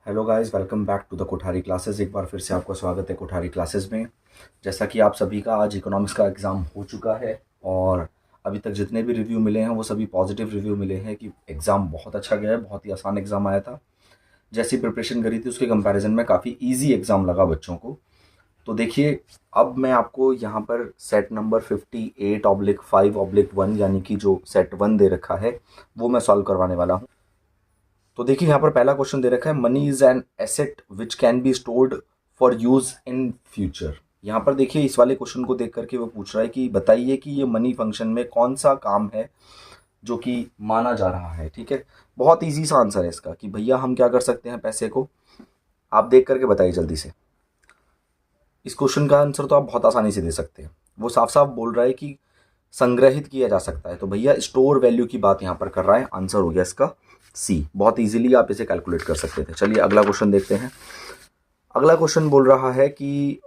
Hello guys, welcome back to the Kothari classes. एक बार फिर से आपका स्वागत है कोठारी क्लासेस में। जैसा कि आप सभी का आज इकोनॉमिक्स का एग्ज़ाम हो चुका है और अभी तक जितने भी रिव्यू मिले हैं वो सभी पॉजिटिव रिव्यू मिले हैं कि एग्ज़ाम बहुत अच्छा गया है, बहुत ही आसान एग्ज़ाम आया था। जैसी प्रिपरेशन करी थी उसके कंपैरिजन में काफ़ी ईजी एग्ज़ाम लगा बच्चों को। तो देखिए, अब मैं आपको यहाँ पर सेट नंबर 58/5/1 यानी कि जो सेट 1 दे रखा है वो मैं सॉल्व करवाने वाला हूँ। तो देखिए, यहाँ पर पहला क्वेश्चन दे रखा है, money is an asset which can be stored for use in future. यहाँ पर देखिए, इस वाले क्वेश्चन को देख करके वो पूछ रहा है कि बताइए कि ये मनी फंक्शन में कौन सा काम है जो कि माना जा रहा है। ठीक है, बहुत इजी सा आंसर है इसका कि भैया हम क्या कर सकते हैं पैसे को। आप देख करके बताइए जल्दी से। इस क्वेश्चन का आंसर तो आप बहुत आसानी से दे सकते हैं। वो साफ साफ बोल रहा है कि संग्रहित किया जा सकता है, तो भैया स्टोर वैल्यू की बात यहाँ पर कर रहा है। आंसर हो गया इसका सी। बहुत इजीली आप इसे कैलकुलेट कर सकते थे। चलिए अगला क्वेश्चन देखते हैं। अगला क्वेश्चन बोल रहा है कि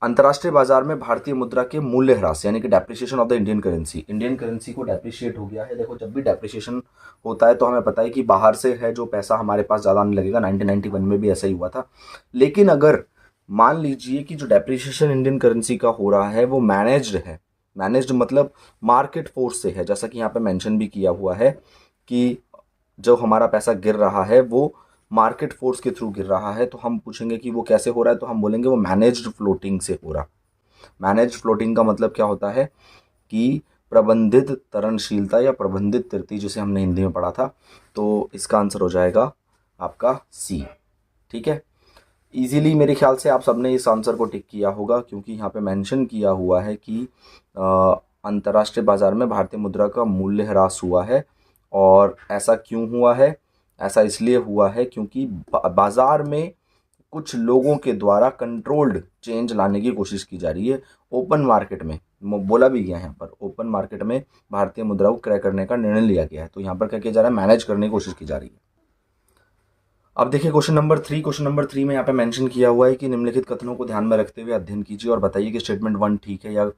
अंतर्राष्ट्रीय बाजार में भारतीय मुद्रा के मूल्य ह्रास यानी कि depreciation of the Indian currency. Indian currency को डेप्रिशिएट हो गया है। देखो, जब भी डेप्रिसिएशन होता है तो हमें पता है कि बाहर से है जो पैसा हमारे पास ज़्यादा आने लगेगा। 1991 में भी ऐसा ही हुआ था। लेकिन अगर मान लीजिए कि जो डेप्रिसिएशन इंडियन करेंसी का हो रहा है वो मैनेज्ड है। मैनेज्ड मतलब मार्केट फोर्स से है, जैसा कि यहाँ पे मेंशन भी किया हुआ है कि जो हमारा पैसा गिर रहा है वो मार्केट फोर्स के थ्रू गिर रहा है। तो हम पूछेंगे कि वो कैसे हो रहा है, तो हम बोलेंगे वो मैनेज्ड फ्लोटिंग से हो रहा। मैनेज्ड फ्लोटिंग का मतलब क्या होता है कि प्रबंधित तरलशीलता या प्रबंधित तृतीय, जिसे हमने हिंदी में पढ़ा था। तो इसका आंसर हो जाएगा आपका सी। ठीक है, इजीली मेरे ख्याल से आप सबने इस आंसर को टिक किया होगा, क्योंकि यहाँ पे मेंशन किया हुआ है कि अंतर्राष्ट्रीय बाजार में भारतीय मुद्रा का मूल्य ह्रास हुआ है। और ऐसा क्यों हुआ है? ऐसा इसलिए हुआ है क्योंकि बाजार में कुछ लोगों के द्वारा कंट्रोल्ड चेंज लाने की कोशिश की जा रही है। ओपन मार्केट में बोला भी गया है, यहाँ पर ओपन मार्केट में भारतीय मुद्रा को क्रय करने का निर्णय लिया गया है। तो यहाँ पर क्या किया जा रहा है? मैनेज करने की कोशिश की जा रही है। अब देखिए क्वेश्चन नंबर 3। क्वेश्चन नंबर 3 में यहाँ पे मेंशन किया हुआ है कि निम्नलिखित कथनों को ध्यान में रखते हुए अध्ययन कीजिए और बताइए कि स्टेटमेंट 1 ठीक है या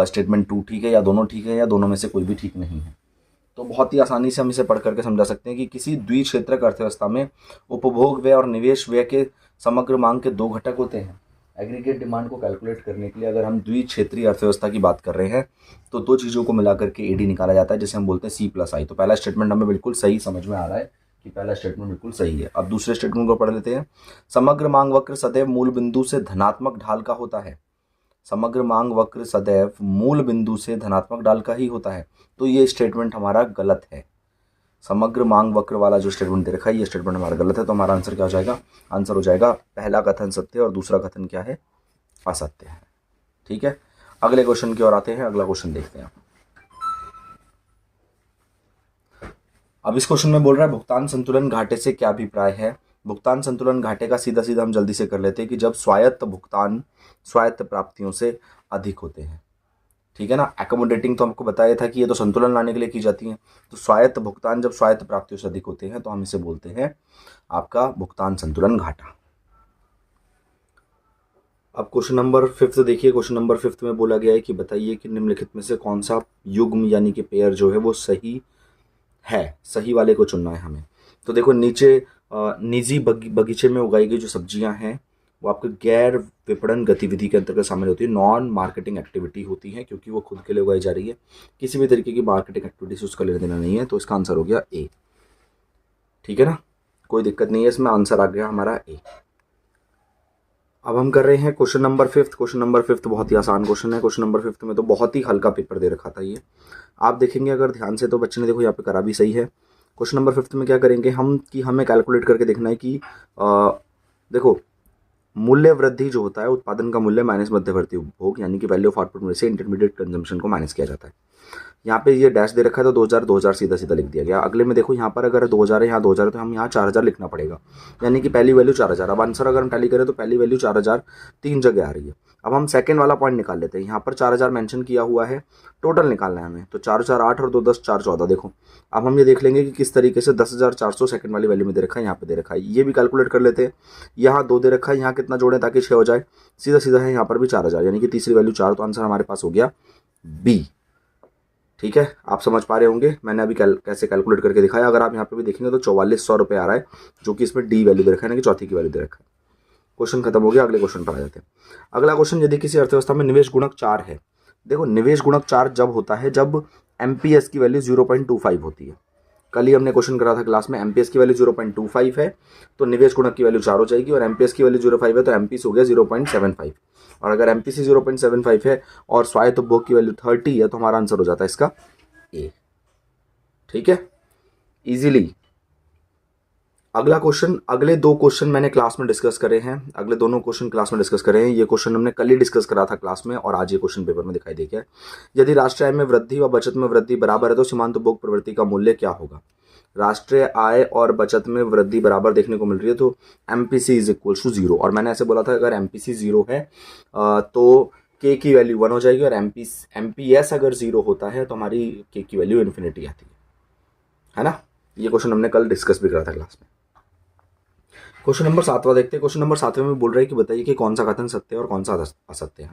स्टेटमेंट 2 ठीक है, या दोनों ठीक है, या दोनों में से कोई भी ठीक नहीं है। तो बहुत ही आसानी से हम इसे पढ़ करके समझा सकते हैं कि किसी द्विक्षेत्रक अर्थव्यवस्था में उपभोग व्यय और निवेश व्यय के समग्र मांग के दो घटक होते हैं। एग्रीगेट डिमांड को कैलकुलेट करने के लिए अगर हम द्विक्षेत्रीय अर्थव्यवस्था की बात कर रहे हैं तो दो चीज़ों को मिला करके एडी निकाला जाता है, जिसे हम बोलते हैं सी प्लस आई। तो पहला स्टेटमेंट हमें बिल्कुल सही समझ में आ रहा है कि पहला स्टेटमेंट बिल्कुल सही है। अब दूसरे स्टेटमेंट को पढ़ लेते हैं। समग्र मांग वक्र सदैव मूल बिंदु से धनात्मक ढाल का होता है। समग्र मांग वक्र सदैव मूल बिंदु से धनात्मक ढाल का ही होता है। तो ये स्टेटमेंट हमारा गलत है। समग्र मांग वक्र वाला जो स्टेटमेंट दे रखा है ये स्टेटमेंट हमारा गलत है। तो हमारा आंसर क्या हो जाएगा? आंसर हो जाएगा पहला कथन सत्य और दूसरा कथन क्या है? असत्य है। ठीक है, अगले क्वेश्चन की ओर आते हैं। अगला क्वेश्चन देखते हैं। अब इस क्वेश्चन में बोल रहा है भुगतान संतुलन घाटे से क्या अभिप्राय है। भुगतान संतुलन घाटे का सीधा सीधा हम जल्दी से कर लेते हैं कि जब स्वायत्त भुगतान स्वायत्त प्राप्तियों से अधिक होते हैं। ठीक है ना, एकोमोडेटिंग तो हमको बताया था कि ये तो संतुलन लाने के लिए की जाती है। तो स्वायत्त भुगतान जब स्वायत्त प्राप्तियों से अधिक होते हैं तो हम इसे बोलते हैं आपका भुगतान संतुलन घाटा। अब क्वेश्चन नंबर 5 देखिए। क्वेश्चन नंबर 5 में बोला गया है कि बताइए कि निम्नलिखित में से कौन सा युग्म यानी कि पेयर जो है वो सही है। सही वाले को चुनना है हमें। तो देखो नीचे निजी बगीचे में उगाई गई जो सब्जियां हैं वो आपके गैर विपणन गतिविधि के अंतर्गत शामिल होती है। नॉन मार्केटिंग एक्टिविटी होती है, क्योंकि वो खुद के लिए उगाई जा रही है। किसी भी तरीके की मार्केटिंग एक्टिविटी से उसका लेना देना नहीं है। तो इसका आंसर हो गया ए। ठीक है ना, कोई दिक्कत नहीं है इसमें। आंसर आ गया हमारा ए। अब हम कर रहे हैं क्वेश्चन नंबर 5। क्वेश्चन नंबर 5 बहुत ही आसान क्वेश्चन है। क्वेश्चन नंबर 5 में तो बहुत ही हल्का पेपर दे रखा था ये। आप देखेंगे अगर ध्यान से तो बच्चे ने देखो यहाँ पे करा भी सही है। क्वेश्चन नंबर 5 में क्या करेंगे हम कि हमें कैलकुलेट करके देखना है कि देखो, मूल्य वृद्धि जो होता है उत्पादन का मूल्य माइनस मध्यवर्ती उपभोग यानी कि वैल्यू ऑफ आउटपुट में से इंटरमीडिएट कंजम्पशन को माइनस किया जाता है। यहाँ पे ये डैश दे रखा है तो 2000 सीधा सीधा लिख दिया गया। अगले में देखो यहाँ पर अगर 2000 है, यहाँ 2000 है, तो हम यहाँ 4000 लिखना पड़ेगा, यानी कि पहली वैल्यू 4000। अब आंसर अगर हम टैली करें तो पहली वैल्यू 4000 तीन जगह आ रही है। अब हम सेकंड वाला पॉइंट निकाल लेते हैं। यहाँ पर 4000 मेंशन किया हुआ है, टोटल निकालना है हमें। तो 4 4 8 और 2 10 4 14। देखो अब हम ये देख लेंगे कि किस तरीके से 10,400 सेकंड वाली वैल्यू में दे रखा है, यहाँ पे दे रखा है। ये भी कैलकुलेट कर लेते हैं। यहाँ 2 दे रखा है, यहाँ कितना जोड़ें ताकि 6 हो जाए। सीधा सीधा है यहाँ पर भी 4000, यानी कि तीसरी वैल्यू 4। तो आंसर हमारे पास हो गया बी। ठीक है, आप समझ पा रहे होंगे मैंने अभी कैसे कैलकुलेट करके दिखाया। अगर आप यहाँ पे भी देखेंगे तो 4400 रुपये आ रहा है, जो कि इसमें डी वैल्यू दे रखा है ना कि चौथी की वैल्यू दे रखा है। क्वेश्चन खत्म हो गया, अगले क्वेश्चन पर आ जाते हैं। अगला क्वेश्चन, यदि किसी अर्थव्यवस्था में निवेश गुणक 4 है। देखो निवेश गुणक 4 जब होता है जब एमपीएस की वैल्यू 0.25 होती है। कल ही हमने क्वेश्चन करा था क्लास में, एमपीएस की वैल्यू 0.25 है तो निवेश गुणक की वैल्यू 4 हो जाएगी, और एमपीएस की वैल्यू 0.5 है तो एमपीएस हो गया 0.75। और अगर एमपीसी 0.75 है और स्वायत्त उपभोग की वैल्यू 30 है तो हमारा आंसर हो जाता है इसका ए। ठीक है, इजीली। अगला क्वेश्चन, अगले दो क्वेश्चन मैंने क्लास में डिस्कस करे हैं, अगले दोनों क्वेश्चन क्लास में डिस्कस करे हैं। ये क्वेश्चन हमने कल ही डिस्कस करा था क्लास में और आज ये क्वेश्चन पेपर में दिखाई दे गया है। यदि राष्ट्रीय आय में वृद्धि व बचत में वृद्धि बराबर है तो सीमांत उपभोग प्रवृत्ति का मूल्य क्या होगा। राष्ट्रीय आय और बचत में वृद्धि बराबर देखने को मिल रही है तो एमपीसी इज इक्वल टू 0। और मैंने ऐसे बोला था अगर एमपीसी 0 है तो के की वैल्यू 1 हो जाएगी, और एमपीएस अगर 0 होता है तो हमारी के की वैल्यू इन्फिनिटी आती है ना। ये क्वेश्चन हमने कल डिस्कस भी करा था क्लास में। क्वेश्चन नंबर 7वां देखते हैं। क्वेश्चन नंबर 7वें में बोल रहा है कि बताइए कि कौन सा कथन सत्य है और कौन सा असत्य है।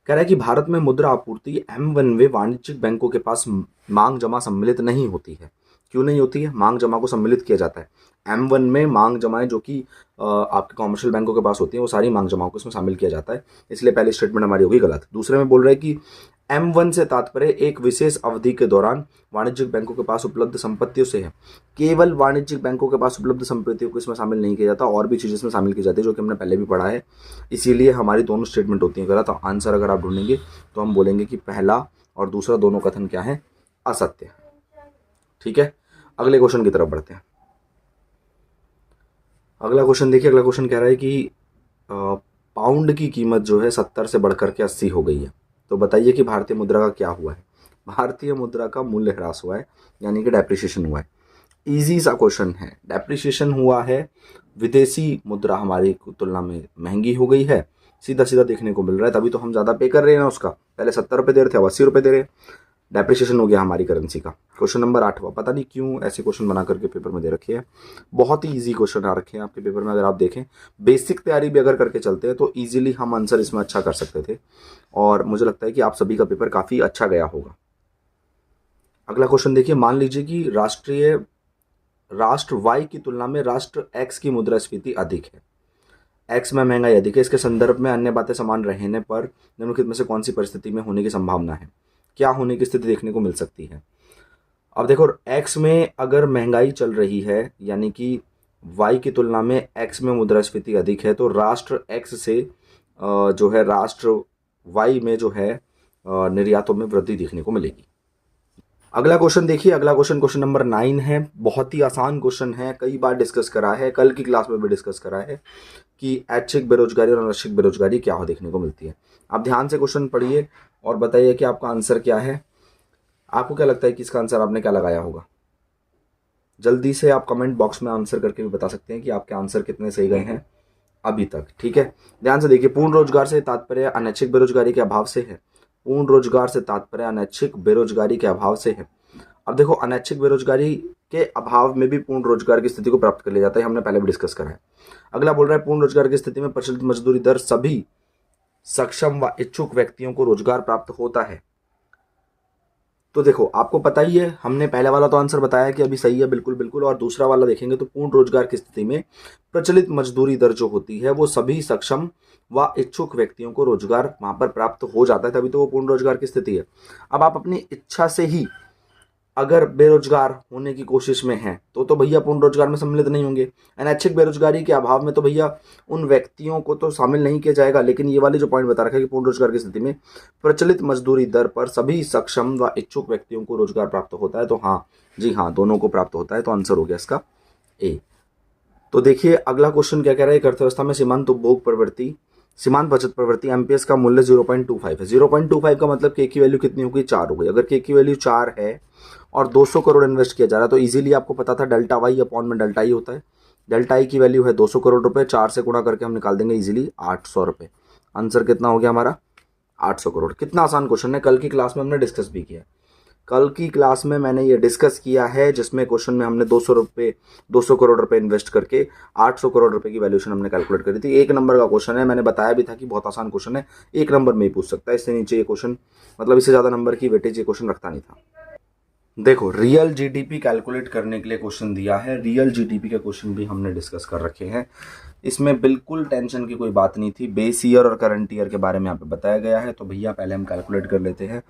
कह रहा है कि भारत में मुद्रा आपूर्ति M1 वाणिज्यिक बैंकों के पास मांग जमा सम्मिलित नहीं होती है। क्यों नहीं होती है? मांग जमा को सम्मिलित किया जाता है। M1 में मांग जमाएं जो कि आपके कॉमर्शियल बैंकों के पास होती है वो सारी मांग जमाओं को इसमें शामिल किया जाता है, इसलिए पहली स्टेटमेंट हमारी होगी गलत। दूसरे में बोल रहे हैं कि M1 से तात्पर्य एक विशेष अवधि के दौरान वाणिज्यिक बैंकों के पास उपलब्ध संपत्तियों से है। केवल वाणिज्यिक बैंकों के पास उपलब्ध संपत्तियों को इसमें शामिल नहीं किया जाता, और भी चीज़ें इसमें शामिल की जाती है जो कि हमने पहले भी पढ़ा है, इसीलिए हमारी दोनों स्टेटमेंट होती हैं गलत। तो आंसर अगर आप ढूंढेंगे तो हम बोलेंगे कि पहला और दूसरा दोनों कथन क्या है? असत्य है। ठीक है, अगले क्वेश्चन की तरफ बढ़ते हैं। अगला क्वेश्चन देखिए, अगला क्वेश्चन कह रहा है कि पाउंड की कीमत जो है 70 से बढ़कर के 80 हो गई है, तो बताइए कि भारतीय मुद्रा का क्या हुआ है। भारतीय मुद्रा का मूल्य ह्रास हुआ है, यानी कि डेप्रिसिएशन हुआ है। इजी सा क्वेश्चन है, डेप्रिसिएशन हुआ है, विदेशी मुद्रा हमारी तुलना में महंगी हो गई है, सीधा सीधा देखने को मिल रहा है, तभी तो हम ज़्यादा पे कर रहे हैं ना उसका। पहले 70 रुपये दे रहे थे, अब 80 रुपये दे रहे हैं, डेप्रिसिएशन हो गया हमारी करेंसी का। क्वेश्चन नंबर 8वां, पता नहीं क्यों ऐसे क्वेश्चन बना करके पेपर में दे रखे हैं, बहुत ही इजी क्वेश्चन आ रखे हैं आपके पेपर में। अगर आप देखें, बेसिक तैयारी भी अगर करके चलते हैं तो इजीली हम आंसर इसमें अच्छा कर सकते थे, और मुझे लगता है कि आप सभी का पेपर काफ़ी अच्छा गया होगा। अगला क्वेश्चन देखिए, मान लीजिए कि राष्ट्र Y की तुलना में राष्ट्र X की मुद्रास्फीति अधिक है, X में महंगाई अधिक है, इसके संदर्भ में अन्य बातें समान रहने पर निम्नलिखित में से कौन सी परिस्थिति में होने की संभावना है? क्या होने की स्थिति देखने को मिल सकती है? अब देखो, X में अगर महंगाई चल रही है, यानी कि Y की तुलना में X में मुद्रास्फीति अधिक है, तो राष्ट्र X से जो है राष्ट्र Y में जो है निर्यातों में वृद्धि देखने को मिलेगी। अगला क्वेश्चन देखिए, अगला क्वेश्चन नंबर 9 है। बहुत ही आसान क्वेश्चन है, कई बार डिस्कस करा है, कल की क्लास में भी डिस्कस करा है कि ऐच्छिक बेरोजगारी और अनैच्छिक बेरोजगारी क्या हो देखने को मिलती है। आप ध्यान से क्वेश्चन पढ़िए और बताइए कि आपका आंसर क्या है। आपको क्या लगता है कि इसका आंसर आपने क्या लगाया होगा? जल्दी से आप कमेंट बॉक्स में आंसर करके भी बता सकते हैं कि आपके आंसर कितने सही गए हैं अभी तक। ठीक है, ध्यान से देखिए, पूर्ण रोजगार से तात्पर्य अनैच्छिक बेरोजगारी के अभाव से है। पूर्ण रोजगार से तात्पर्य अनैच्छिक बेरोजगारी के अभाव से है। अब देखो, अनैच्छिक बेरोजगारी के अभाव में भी पूर्ण रोजगार की स्थिति को प्राप्त कर लिया जाता है, हमने पहले भी डिस्कस करा है। अगला बोल रहा है, पूर्ण रोजगार की स्थिति में प्रचलित मजदूरी दर सभी सक्षम व इच्छुक व्यक्तियों को रोजगार प्राप्त होता है। तो देखो, आपको पता ही है, हमने पहले वाला तो आंसर बताया कि अभी सही है, बिल्कुल बिल्कुल, और दूसरा वाला देखेंगे तो पूर्ण रोजगार की स्थिति में प्रचलित मजदूरी दर जो होती है वो सभी सक्षम व इच्छुक व्यक्तियों को रोजगार वहां पर प्राप्त हो जाता है, तभी तो वो पूर्ण रोजगार की स्थिति है। अब आप अपनी इच्छा से ही अगर बेरोजगार होने की कोशिश में हैं तो भैया पूर्ण रोजगार में सम्मिलित नहीं होंगे। अनैच्छिक बेरोजगारी के अभाव में तो भैया उन व्यक्तियों को तो शामिल नहीं किया जाएगा, लेकिन ये वाले जो पॉइंट बता रखा है कि पूर्ण रोजगार की स्थिति में प्रचलित मजदूरी दर पर सभी सक्षम व इच्छुक व्यक्तियों को रोजगार प्राप्त होता है, तो हाँ जी हाँ, दोनों को प्राप्त होता है, तो आंसर हो गया इसका ए। तो देखिए, अगला क्वेश्चन क्या कह रहा है, एक अर्थव्यवस्था में सीमांत उपभोग प्रवृत्ति, सीमांत बचत प्रवृत्ति एमपीएस का मूल्य 0.25 है। 0.25 का मतलब के की वैल्यू कितनी हो गई? 4 हो गई। अगर के की वैल्यू 4 है और 200 करोड़ इन्वेस्ट किया जा रहा है तो इजीली आपको पता था डेल्टा वाई अपॉन में डेल्टा ई होता है। डेल्टा आई की वैल्यू है 200 करोड़ रुपए, 4 से गुणा करके हम निकाल देंगे इजीली 800 रुपये। आंसर कितना हो गया हमारा? 800 करोड़। कितना आसान क्वेश्चन है, कल की क्लास में हमने डिस्कस भी किया। कल की क्लास में मैंने ये डिस्कस किया है, जिसमें क्वेश्चन में हमने 200 करोड़ रुपए इन्वेस्ट करके 800 करोड़ रुपए की वैल्यूएशन हमने कैलकुलेट करी थी। 1 नंबर का क्वेश्चन है, मैंने बताया भी था कि बहुत आसान क्वेश्चन है, 1 नंबर में ही पूछ सकता है, इससे नीचे ये क्वेश्चन मतलब इससे ज़्यादा नंबर की वेटेज ये क्वेश्चन रखता नहीं था। देखो, रियल जीडीपी कैलकुलेट करने के लिए क्वेश्चन दिया है, रियल जीडीपी के क्वेश्चन भी हमने डिस्कस कर रखे हैं, इसमें बिल्कुल टेंशन की कोई बात नहीं थी। बेस ईयर और करंट ईयर के बारे में यहाँ पे बताया गया है, तो भैया पहले हम कैलकुलेट कर लेते हैं।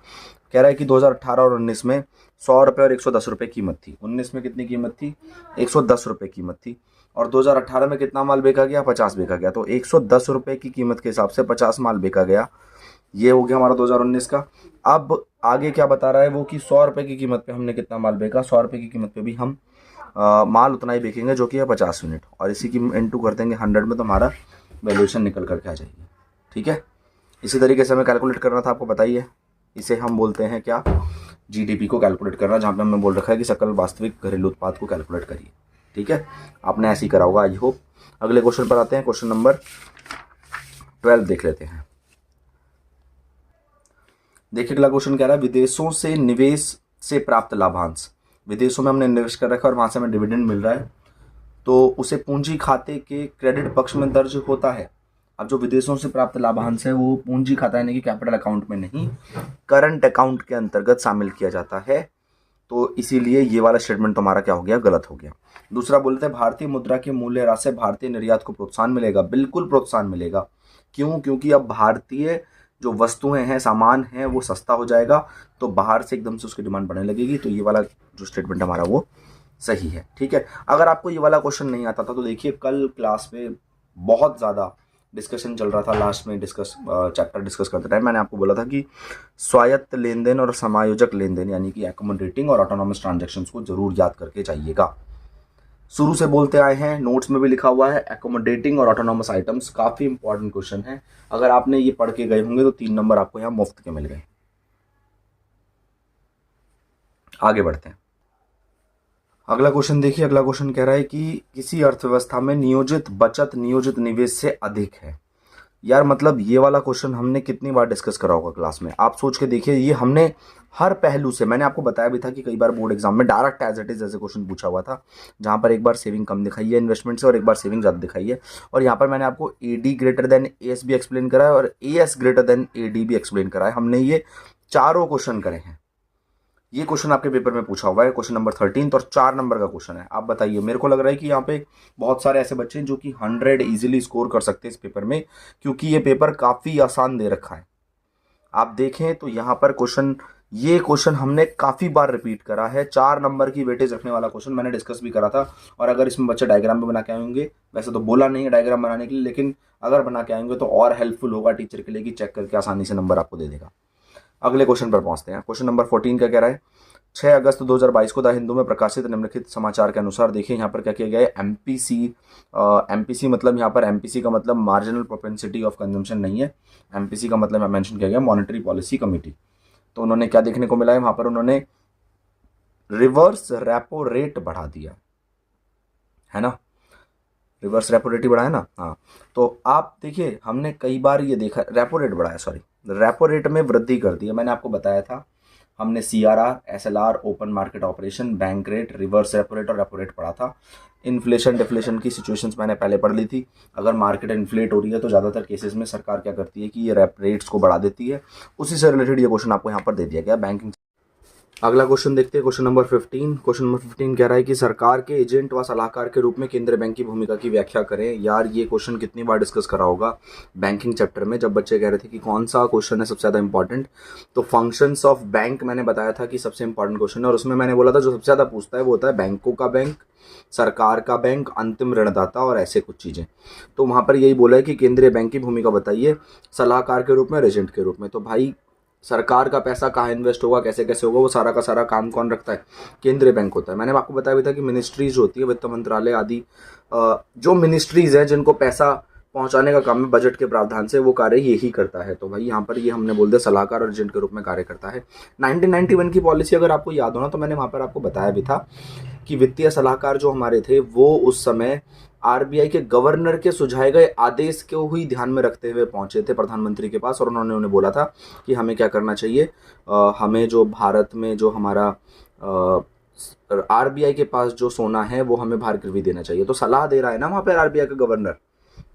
कह रहा है कि 2018 और 19 में 100 रुपये और 110 रुपये कीमत थी। 19 में कितनी कीमत थी? 110 रुपये कीमत थी। और 2018 में कितना माल बेचा गया? 50 बेचा गया। तो 110 रुपये की कीमत के हिसाब से 50 माल बेचा गया। ये हो गया हमारा 2019 का। अब आगे क्या बता रहा है वो कि 100 रुपये की कीमत पे हमने कितना माल बेचा? 100 रुपये की कीमत पे भी हम माल उतना ही बेचेंगे, जो कि है 50 यूनिट, और इसी की इंटू कर देंगे 100 में, तो हमारा वैल्यूएशन निकल करके आ जाएगी। ठीक है, इसी तरीके से हमें कैलकुलेट करना था, आपको बताइए। इसे हम बोलते हैं क्या? जीडीपी को कैलकुलेट करना, जहाँ पे हमने बोल रखा है कि सकल वास्तविक घरेलू उत्पाद को कैलकुलेट करिए। ठीक है, आपने ऐसे ही करा होगा, आई होप। अगले क्वेश्चन पर आते हैं, क्वेश्चन नंबर 12 देख लेते हैं। देखिए अगला क्वेश्चन कह रहा है, विदेशों से निवेश से प्राप्त लाभांश। विदेशों में हमने निवेश कर रखा है और वहां से हमें डिविडेंड मिल रहा है, तो उसे पूंजी खाते के क्रेडिट पक्ष में दर्ज होता है। अब जो विदेशों से प्राप्त लाभांश है वो पूंजी खाता यानी कि कैपिटल अकाउंट में नहीं, करंट अकाउंट के अंतर्गत शामिल किया जाता है, तो इसीलिए ये वाला स्टेटमेंट तुम्हारा क्या हो गया? गलत हो गया। दूसरा बोलते हैं, भारतीय मुद्रा के मूल्य ह्रास से भारतीय निर्यात को प्रोत्साहन मिलेगा। बिल्कुल प्रोत्साहन मिलेगा। क्यों? क्योंकि अब भारतीय जो वस्तुएं हैं, सामान है, वो सस्ता हो जाएगा, तो बाहर से एकदम से उसकी डिमांड बढ़ने लगेगी। तो ये वाला जो स्टेटमेंट हमारा वो सही है। ठीक है, अगर आपको ये वाला क्वेश्चन नहीं आता था तो देखिए कल क्लास में बहुत ज़्यादा डिस्कशन चल रहा था। लास्ट में चैप्टर डिस्कस करते टाइम मैंने आपको बोला था कि स्वायत्त लेन देन और समायोजक लेन देन यानी कि एकोमोडेटिंग और ऑटोनॉमस ट्रांजैक्शंस को जरूर याद करके जाइएगा। शुरू से बोलते आए हैं, नोट्स में भी लिखा हुआ है, एकोमोडेटिंग और ऑटोनॉमस आइटम्स काफ़ी इंपॉर्टेंट क्वेश्चन है। अगर आपने ये पढ़ के गए होंगे तो 3 नंबर आपको यहाँ मुफ्त के मिल गए। आगे बढ़ते हैं, अगला क्वेश्चन देखिए। अगला क्वेश्चन कह रहा है कि किसी अर्थव्यवस्था में नियोजित बचत नियोजित निवेश से अधिक है। यार मतलब ये वाला क्वेश्चन हमने कितनी बार डिस्कस करा होगा क्लास में, आप सोच के देखिए। ये हमने हर पहलू से, मैंने आपको बताया भी था कि कई बार बोर्ड एग्जाम में डायरेक्ट एज इट इज ऐसे क्वेश्चन पूछा हुआ था, जहां पर एक बार सेविंग कम दिखाई है इन्वेस्टमेंट से और एक बार सेविंग ज़्यादा दिखाई है। और यहाँ पर मैंने आपको एडी ग्रेटर देन एएस भी एक्सप्लेन करा है और एएस ग्रेटर देन एडी भी एक्सप्लेन करा है। हमने ये चारों क्वेश्चन करे हैं। ये क्वेश्चन आपके पेपर में पूछा हुआ है, क्वेश्चन नंबर 13 और 4 नंबर का क्वेश्चन है। आप बताइए, मेरे को लग रहा है कि यहाँ पे बहुत सारे ऐसे बच्चे हैं जो कि 100 इजीली स्कोर कर सकते हैं इस पेपर में, क्योंकि ये पेपर काफ़ी आसान दे रखा है। आप देखें तो यहाँ पर ये क्वेश्चन हमने काफ़ी बार रिपीट करा है। 4 नंबर की वेटेज रखने वाला क्वेश्चन मैंने डिस्कस भी करा था। और अगर इसमें बच्चे डायग्राम भी बना के आएंगे, वैसे तो बोला नहीं है डायग्राम बनाने के लिए, लेकिन अगर बना के आएंगे तो और हेल्पफुल होगा टीचर के लिए कि चेक करके आसानी से नंबर आपको दे देगा। अगले क्वेश्चन पर पहुंचते हैं। क्वेश्चन नंबर 14 क्या कह रहा है? 6 अगस्त 2022 को द हिंदू में प्रकाशित निम्नलिखित समाचार के अनुसार, देखिए यहाँ पर क्या किया गया है, एमपीसी मतलब यहाँ पर एमपीसी का मतलब मार्जिनल प्रोपेंसिटी ऑफ कंजम्पशन नहीं है, एमपीसी का मतलब मेंशन किया गया मॉनेटरी पॉलिसी कमेटी। तो उन्होंने क्या देखने को मिला है वहां पर? उन्होंने रिवर्स रेपो रेट बढ़ा दिया है ना, रिवर्स रेपो रेट ही बढ़ाया ना। हाँ, तो आप देखिए हमने कई बार ये देखा, रेपो रेट बढ़ाया, सॉरी रेपो रेट में वृद्धि कर दी है। मैंने आपको बताया था, हमने CRR, SLR, open market operation, bank rate, reverse repo rate और रेपो रेट पढ़ा था। इन्फ्लेशन डिफ्लेशन की सिचुएशंस मैंने पहले पढ़ ली थी। अगर मार्केट इन्फ्लेट हो रही है तो ज़्यादातर केसेस में सरकार क्या करती है कि ये रेट्स को बढ़ा देती है। उसी से रिलेटेड ये क्वेश्चन आपको यहाँ पर दे दिया गया बैंकिंग। अगला क्वेश्चन देखते हैं, क्वेश्चन नंबर 15। क्वेश्चन नंबर 15 कह रहा है कि सरकार के एजेंट व सलाहकार के रूप में केंद्रीय बैंक की भूमिका की व्याख्या करें। यार ये क्वेश्चन कितनी बार डिस्कस करा होगा बैंकिंग चैप्टर में, जब बच्चे कह रहे थे कि कौन सा क्वेश्चन है सबसे ज़्यादा इंपॉर्टेंट, तो फंक्शंस ऑफ बैंक मैंने बताया था कि सबसे इंपॉर्टेंट क्वेश्चन है। और उसमें मैंने बोला था जो सबसे ज़्यादा पूछता है वो होता है बैंकों का बैंक, सरकार का बैंक, अंतिम ऋणदाता और ऐसे कुछ चीज़ें। तो वहाँ पर यही बोला है कि केंद्रीय बैंक की भूमिका बताइए सलाहकार के रूप में, एजेंट के रूप में। तो भाई सरकार का पैसा कहाँ इन्वेस्ट होगा, कैसे कैसे होगा, वो सारा का सारा काम कौन रखता है? केंद्रीय बैंक होता है। मैंने आपको बताया भी था कि मिनिस्ट्रीज होती है, वित्त मंत्रालय आदि, जो मिनिस्ट्रीज हैं जिनको पैसा पहुंचाने का काम है बजट के प्रावधान से, वो कार्य यही करता है। तो भाई यहाँ पर ये हमने बोल दिया सलाहकार और एजेंट के रूप में कार्य करता है। 1991 की पॉलिसी अगर आपको याद हो ना, तो मैंने वहाँ पर आपको बताया भी था कि वित्तीय सलाहकार जो हमारे थे वो उस समय आरबीआई के गवर्नर के सुझाए गए आदेश को ही ध्यान में रखते हुए पहुंचे थे प्रधानमंत्री के पास, और उन्होंने उन्हें बोला था कि हमें क्या करना चाहिए, हमें जो भारत में जो हमारा आरबीआई के पास जो सोना है वो हमें बाहर गिरवी देना चाहिए। तो सलाह दे रहा है ना वहाँ पर आरबीआई का गवर्नर।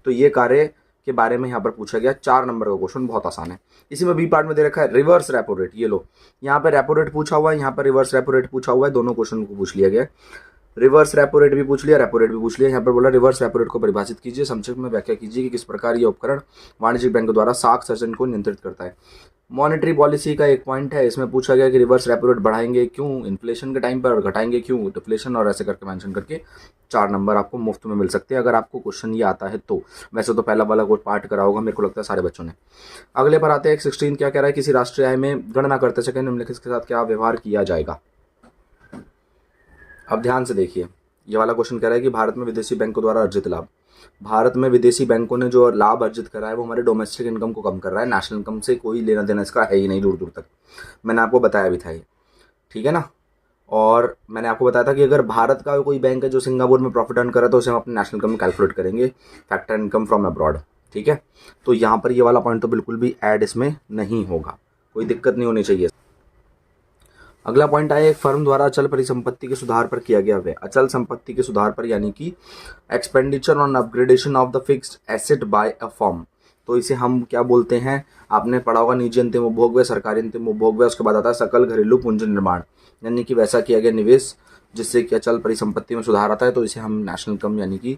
तो ये कार्य के बारे में यहाँ पर पूछा गया। 4 नंबर का क्वेश्चन बहुत आसान है। इसी में बी पार्ट में दे रखा है रिवर्स रेपो रेट। ये लो, यहाँ पर रेपो रेट पूछा हुआ है, यहाँ पर रिवर्स रेपो रेट पूछा हुआ है, दोनों क्वेश्चन को पूछ लिया गया। रिवर्स रेपो रेट भी पूछ लिया, रेपो रेट भी पूछ लिया। यहाँ पर बोला रिवर्स रेपो रेट को परिभाषित कीजिए, संक्षिप्त में व्याख्या कीजिए कि किस प्रकार यह उपकरण वाणिज्यिक बैंक द्वारा साख सर्जन को नियंत्रित करता है। मॉनेटरी पॉलिसी का एक पॉइंट है, इसमें पूछा गया कि रिवर्स रेपो रेट बढ़ाएंगे क्यों इन्फ्लेशन के टाइम पर और घटाएंगे क्यों डिफ्लेशन, और ऐसे करके मेंशन करके 4 नंबर आपको मुफ्त में मिल सकते हैं अगर आपको क्वेश्चन ये आता है तो। वैसे तो पहला वाला कोई पार्ट करा होगा मेरे को लगता है सारे बच्चों ने। अगले पर आते हैं 16 क्या कह रहा है, किसी राष्ट्रीय आय में गणना करते समय निम्नलिखित के साथ क्या व्यवहार किया जाएगा। अब ध्यान से देखिए, ये वाला क्वेश्चन कह रहा है कि भारत में विदेशी बैंकों द्वारा अर्जित लाभ। भारत में विदेशी बैंकों ने जो लाभ अर्जित करा है वो हमारे डोमेस्टिक इनकम को कम कर रहा है, नेशनल इनकम से कोई लेना देना इसका है ही नहीं दूर दूर तक। मैंने आपको बताया भी था ये, ठीक है ना। और मैंने आपको बताया था कि अगर भारत का कोई बैंक है जो सिंगापुर में प्रॉफिट अर्न कर रहा है तो उसे हम अपने नेशनल इनकम में कैलकुलेट करेंगे, फैक्टर इनकम फ्रॉम अब्रॉड, ठीक है। तो यहाँ पर ये वाला पॉइंट तो बिल्कुल भी ऐड इसमें नहीं होगा, कोई दिक्कत नहीं होनी चाहिए। अगला पॉइंट आया, एक फर्म द्वारा अचल परिसंपत्ति के सुधार पर किया गया व्यय। अचल संपत्ति के सुधार पर यानी कि expenditure on upgradation of the fixed asset by a firm. तो इसे हम क्या बोलते हैं, आपने पढ़ा होगा निजी अंतिम उपभोग व्यय, सरकारी अंतिम उपभोग व्यय, उसके बाद आता है सकल घरेलू पूंजी निर्माण, यानी कि वैसा किया गया निवेश जिससे कि अचल परिसंपत्ति में सुधार आता है। तो इसे हम नेशनल इनकम यानी कि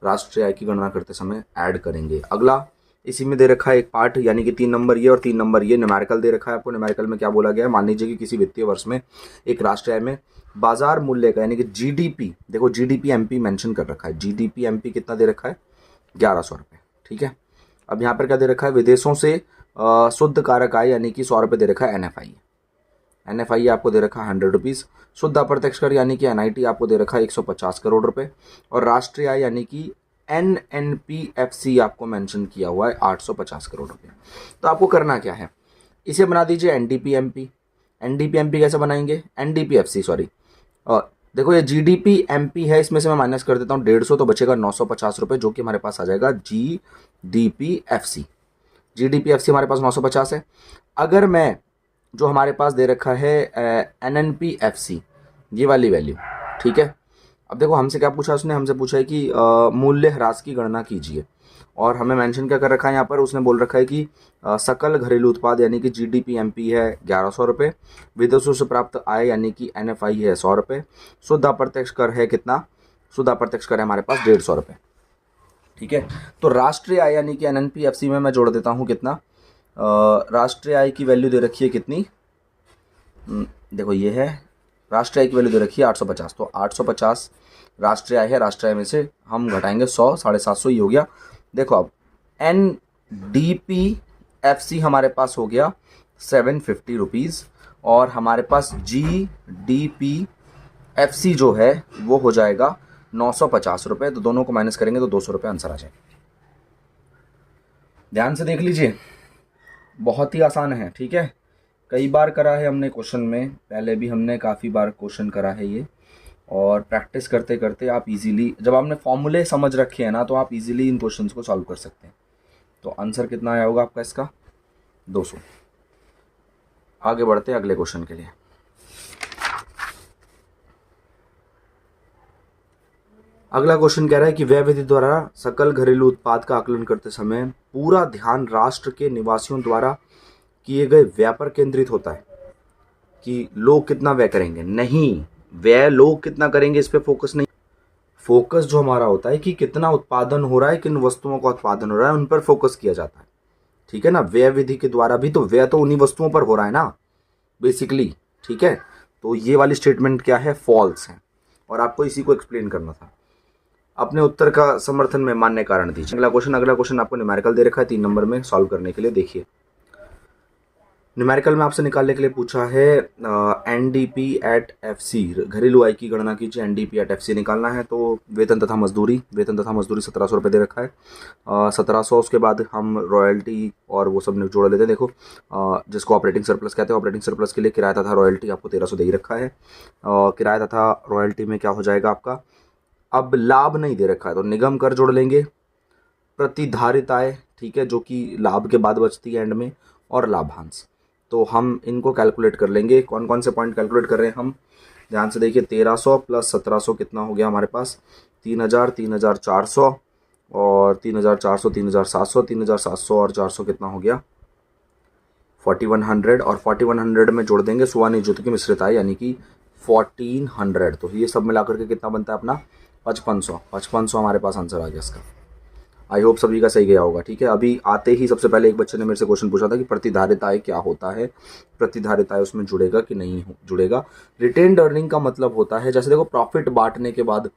राष्ट्रीय आय की गणना करते समय ऐड करेंगे। अगला इसी में दे रखा है एक पार्ट, यानी कि 3 नंबर ये और 3 नंबर ये न्यूमेरिकल दे रखा है आपको। न्यूमेरिकल में क्या बोला गया है, मान लीजिए कि किसी वित्तीय वर्ष में एक राष्ट्रीय आय में बाजार मूल्य का यानी कि जीडीपी, देखो जीडीपी एमपी मेंशन कर रखा है, जीडीपी एमपी कितना दे रखा है 1100 रुपये, ठीक है। अब यहाँ पर क्या दे रखा है, विदेशों से शुद्ध कारक आय यानी कि 100 रुपये दे रखा है एनएफआई। एनएफआई आपको दे रखा है 100 रुपीज़। शुद्ध अप्रत्यक्ष कर यानी कि एनआईटी आपको दे रखा है 150 करोड़ रुपए, और राष्ट्रीय आय यानी कि एनएनपीएफसी आपको मेंशन किया हुआ है 850 करोड़ रुपए। तो आपको करना क्या है, इसे बना दीजिए एनडीपीएमपी। एनडीपीएमपी कैसे बनाएंगे, एनडीपीएफसी सॉरी। देखो ये जीडीपीएमपी है, इसमें से मैं माइनस कर देता हूँ 150, तो बचेगा 950 रुपये, जो कि हमारे पास आ जाएगा जीडीपीएफसी। जीडीपीएफसी हमारे पास 950 है। अगर मैं जो हमारे पास दे रखा है एनएनपीएफसी, ये वाली वैल्यू, ठीक है। अब देखो हमसे क्या पूछा उसने, हमसे पूछा है कि मूल्य ह्रास की गणना कीजिए, और हमें मेंशन क्या कर रखा है यहाँ पर, उसने बोल रखा है कि सकल घरेलू उत्पाद यानी कि जीडीपीएमपी है 1100 रुपये, विदेशों से प्राप्त आय यानी कि एनएफआई है 100 रुपये, शुद्ध अप्रत्यक्ष कर है कितना, शुद्ध अप्रत्यक्ष कर है हमारे पास 150 रुपये, ठीक है। तो राष्ट्रीय आय यानी कि एनएनपीएफसी में मैं जोड़ देता हूँ कितना, राष्ट्रीय आय की वैल्यू दे रखी है कितनी, देखो ये है राष्ट्रीय आय की वैल्यू दे रखी है 850। तो 850 राष्ट्रीय आय है, राष्ट्रीय आय में से हम घटाएंगे 100, 750 ही हो गया। देखो अब एनडीपीएफसी हमारे पास हो गया 750 रुपीज़, और हमारे पास जीडीपीएफसी जो है वो हो जाएगा 950 रुपये। तो दोनों को माइनस करेंगे तो 200 रुपये आंसर आ जाएगा। ध्यान से देख लीजिए, बहुत ही आसान है, ठीक है। कई बार करा है हमने क्वेश्चन में, पहले भी हमने काफ़ी बार क्वेश्चन करा है ये, और प्रैक्टिस करते करते आप इजीली, जब आपने फॉर्मूले समझ रखे हैं ना, तो आप इजीली इन क्वेश्चंस को सॉल्व कर सकते हैं। तो आंसर कितना आया होगा आपका इसका, 200। आगे बढ़ते हैं अगले क्वेश्चन के लिए। अगला क्वेश्चन कह रहा है कि व्यय विधि द्वारा सकल घरेलू उत्पाद का आकलन करते समय पूरा ध्यान राष्ट्र के निवासियों द्वारा किए गए व्यय पर केंद्रित होता है कि लोग कितना व्यय करेंगे, नहीं, व्यय लोग कितना करेंगे इस पे फोकस नहीं। फोकस जो हमारा होता है कि कितना उत्पादन हो रहा है, किन वस्तुओं का उत्पादन हो रहा है, उन पर फोकस किया जाता है, ठीक है ना। व्यय विधि के द्वारा भी तो व्यय तो उन्हीं वस्तुओं पर हो रहा है ना बेसिकली, ठीक है। तो ये वाली स्टेटमेंट क्या है, फॉल्स है, और आपको इसी को एक्सप्लेन करना था। अपने उत्तर का समर्थन में मान्य कारण दीजिए। अगला क्वेश्चन आपको न्यूमेरिकल दे रखा है 3 नंबर में, सॉल्व करने के लिए देखिए। न्यूमेरिकल में आपसे निकालने के लिए पूछा है एनडीपी एट एफसी, घरेलू आय की गणना कीजिए, एनडीपी एट एफसी निकालना है। तो वेतन तथा मजदूरी, 1700 रुपये दे रखा है, 1700, उसके बाद हम रॉयल्टी और वो सब जोड़ लेते हैं। देखो जिसको ऑपरेटिंग सरप्लस कहते हैं, ऑपरेटिंग सरप्लस के लिए किराया तथा रॉयल्टी आपको 1300 दे ही रखा है। किराया तथा रॉयल्टी में क्या हो जाएगा आपका, अब लाभ नहीं दे रखा है तो निगम कर जोड़ लेंगे, प्रतिधारित आय, ठीक है, जो कि लाभ के बाद बचती है एंड में, और लाभांश। तो हम इनको कैलकुलेट कर लेंगे। कौन कौन से पॉइंट कैलकुलेट कर रहे हैं हम, ध्यान से देखिए। 1300 प्लस 1700 कितना हो गया हमारे पास, 3000, 3400, और 3400, 3700, 3700 और 400 कितना हो गया, 4100, और 4100 में जोड़ देंगे सुवानी जुत की मिश्रित आय यानी कि 1400। तो ये सब मिलाकर के कितना बनता है अपना, 5500। 5500 हमारे पास आंसर आ गया इसका। आई होप सभी का सही गया होगा। ठीक है, अभी आते ही सबसे पहले एक बच्चे ने मेरे से क्वेश्चन पूछा था कि प्रतिधारित आय क्या होता है, प्रतिधारित आय उसमें जुड़ेगा कि नहीं जुड़ेगा। रिटेन्ड अर्निंग का मतलब होता है, जैसे देखो प्रॉफिट बांटने के बाद,